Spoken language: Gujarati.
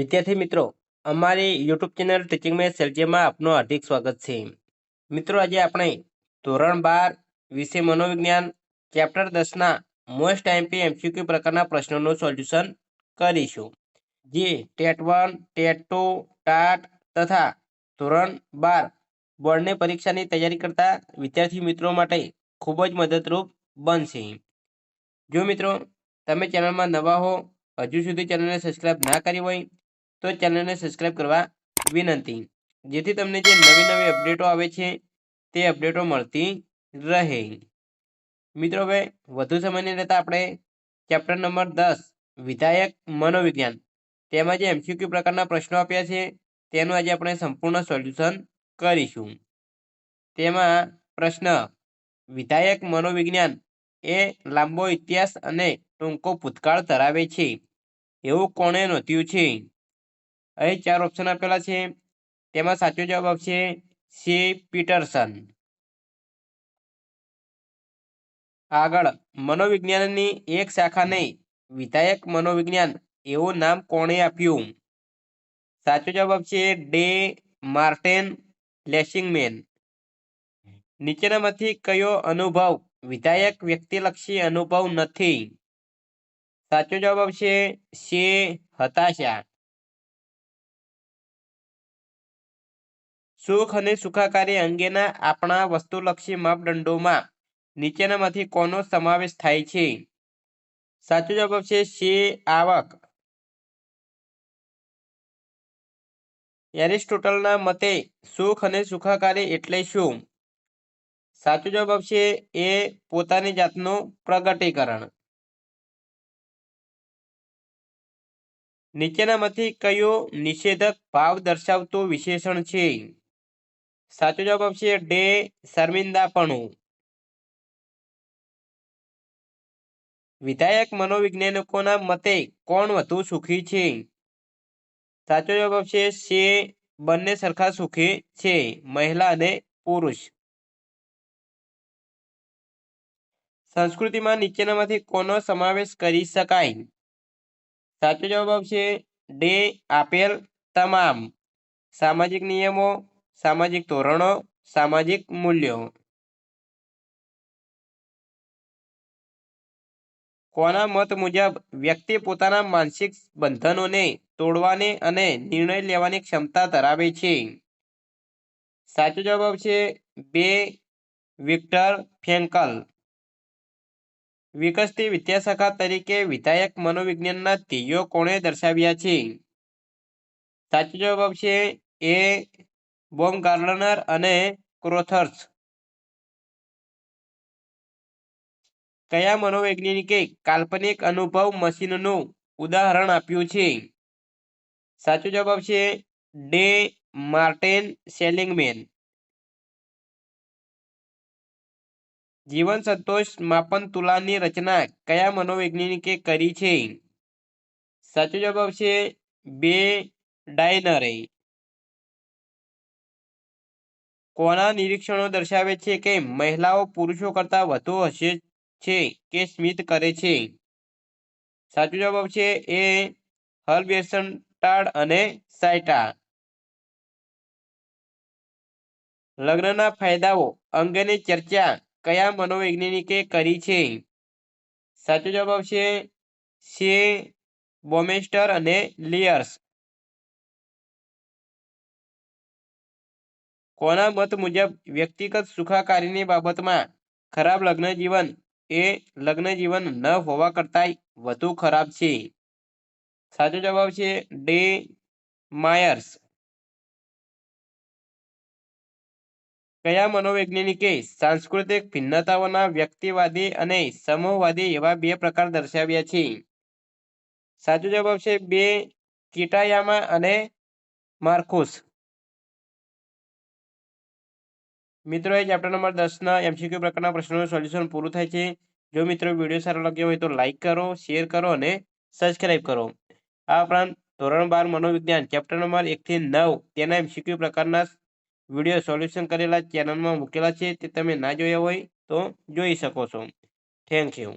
વિદ્યાર્થી મિત્રો, અમારી યુટ્યુબ ચેનલ ટીચિંગ મેથ્સ એલજીમાં આપનું હાર્દિક સ્વાગત છે. મિત્રો, આજે આપણે ધોરણ 12 વિષય મનોવિજ્ઞાન ચેપ્ટર 10ના મોસ્ટ આઈએમપી એમસીક્યુ પ્રકારના પ્રશ્નોનું સોલ્યુશન કરીશું, જે ટેટ 1, ટેટ 2, ટાટ તથા ધોરણ 12 બોર્ડની પરીક્ષાની તૈયારી કરતા વિદ્યાર્થી મિત્રો માટે ખૂબ જ મદદરૂપ બનશે. જો મિત્રો તમે ચેનલમાં નવા હો, હજુ સુધી ચેનલને સબસ્ક્રાઇબ ના કરી હોય તો ચેનલને સબસ્ક્રાઇબ કરવા વિનંતી, જેથી તમને જે નવી નવી અપડેટો આવે છે તે અપડેટો મળતી રહે. મિત્રો, હવે વધુ સમય નહીં લેતા આપણે ચેપ્ટર નંબર 10 વિધાયક મનોવિજ્ઞાન તેમાં જે એમસીક્યુ પ્રકારના પ્રશ્નો આપ્યા છે તેનું આજે આપણે સંપૂર્ણ સોલ્યુશન કરીશું. તેમાં પ્રશ્ન: વિધાયક મનોવિજ્ઞાન એ લાંબો ઇતિહાસ અને ટૂંકો ભૂતકાળ ધરાવે છે એવું કોણે નોંધ્યું છે? અહીં 4 ઓપ્શન આપેલા છે. તેમાં સાચો જવાબ આવશે સી. પીટરસન. આગળ, મનોવિજ્ઞાનની એક શાખાને વિધાયક મનોવિજ્ઞાન એવું નામ કોણે આપ્યું? સાચો જવાબ આવશે ડે માર્ટેન લેસિંગમેન. નીચેનામાંથી કયો અનુભવ વિધાયક વ્યક્તિલક્ષી અનુભવ નથી? સાચો જવાબ આવશે સે. હતાશા. સુખ અને સુખાકારી અંગેના આપણા વસ્તુલક્ષી માપદંડોમાં નીચેનામાંથી કોનો સમાવેશ થાય છે? સાચો જવાબ આવશે સે. આવક. એરિસ્ટોટલના મતે સુખ અને સુખાકારી એટલે શું? સાચો જવાબ આવશે એ પોતાની જાતનું પ્રગટીકરણ. નીચેનામાંથી કયું નિષેધક ભાવ દર્શાવતું વિશેષણ છે? સાચો જવાબ આવશે ડે શર્મિંદાપણું. વિધાયક મનોવૈજ્ઞાનિકોના મતે કોણ વધુ સુખી છે? સાચો જવાબ આવશે સે. બંને સરખા સુખી છે, મહિલા અને પુરુષ. સંસ્કૃતિમાં નીચેનામાંથી કોનો સમાવેશ કરી શકાય? સાચો જવાબ આવશે ડે આપેલ તમામ: સામાજિક નિયમો, સામાજિક ધોરણો, સામાજિક મૂલ્યો. કોના મત મુજબ વ્યક્તિ પોતાના માનસિક બંધનોને તોડવાની અને નિર્ણય લેવાની ક્ષમતા ધરાવે છે? સાચો જવાબ આવશે બે. વિક્ટર ફ્રેન્કલ. વિકસતી વિદ્યાશાખા તરીકે વિધાયક મનોવિજ્ઞાનના ધ્યેયો કોણે દર્શાવ્યા છે? સાચો જવાબ આવશે એ. બોમગાર્ડનર અને ક્રોથર્સ. કયા મનોવૈજ્ઞાનિકે કાલ્પનિક અનુભવ મશીનનું ઉદાહરણ આપ્યું છે? સાચો જવાબ આવશે ડે માર્ટેન સેલિંગમેન. જીવન સંતોષ માપન તુલાની રચના કયા મનોવૈજ્ઞાનિકે કરી છે? સાચો જવાબ આવશે બે. ડાયનરે. કોના નિરીક્ષણો દર્શાવે છે કે મહિલાઓ પુરુષો કરતાં વધુ હસે છે કે સ્મિત કરે છે? સાચો જવાબ આવશે એ. હર્બેસન્ટાડ અને સાયટા. લગ્નના ફાયદાઓ અંગેની ચર્ચા કયા મનોવૈજ્ઞાનિકે કરી છે? સાચો જવાબ આવશે સે. બોમેસ્ટર અને લિયર્સ. કોના મત મુજબ વ્યક્તિગત સુખાકારીની બાબતમાં ખરાબ લગ્ન જીવન એ લગ્ન જીવન ન હોવા કરતાં વધુ ખરાબ છે? સાચો જવાબ છે ડે માયર્સ. કયા મનોવૈજ્ઞાનિકે સાંસ્કૃતિક ભિન્નતાઓના વ્યક્તિવાદી અને સમૂહવાદી એવા બે પ્રકાર દર્શાવ્યા છે? સાચો જવાબ આવશે બે. કિટાયામા અને માર્કુસ. મિત્રો, એ ચેપ્ટર નંબર 10ના એમસીક્યુ પ્રકારના પ્રશ્નોનું સોલ્યુશન પૂરું થાય છે. જો મિત્રો વિડીયો સારો લાગ્યો હોય તો લાઇક કરો, શેર કરો અને સબસ્ક્રાઇબ કરો. આ ઉપરાંત ધોરણ 12 મનોવિજ્ઞાન ચેપ્ટર નંબર 1 થી 9 તેના એમસીક્યુ પ્રકારના વિડીયો સોલ્યુશન કરેલા ચેનલમાં મૂકેલા છે, તે તમે ના જોયા હોય તો જોઈ શકો છો. Thank you.